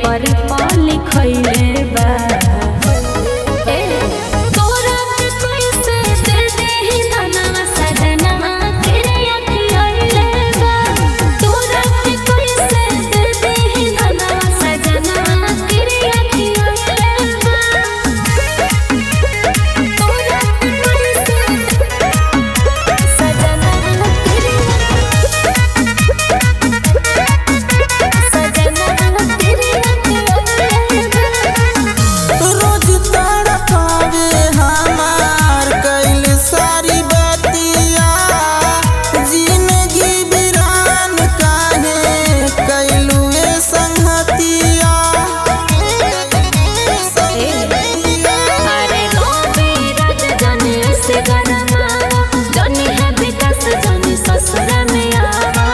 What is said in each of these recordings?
Paper पर लिखइले बा। तोरा के कैसे दे देहि धनवा सजनवा तेरे अखियले बा। तोरा के कैसे दे देहि धनवा सजनवा तेरे अखियले बा। तोरा के कैसे सजनवा तेरे रोज तड़पावे हमार कइल सारी बतिया। जिंदगी वीरान काहे कइलू ए संगतिया। अरे रोबी रात जाने से गरमा जाने है विकास जाने ससुर में आवा।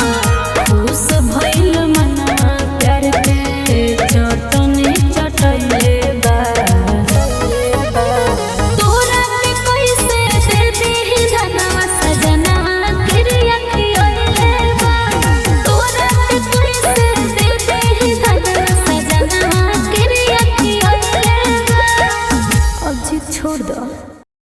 खुश भइल मनवा प्यार के चटनी चटइले बा। तोरा के कैसे दे देहि धनवा सजनवा तेरे अखियले बा। तोरा के कैसे दे देहि धनवा सजनवा तेरे अखियले बा। अब जिद छोड़ दो।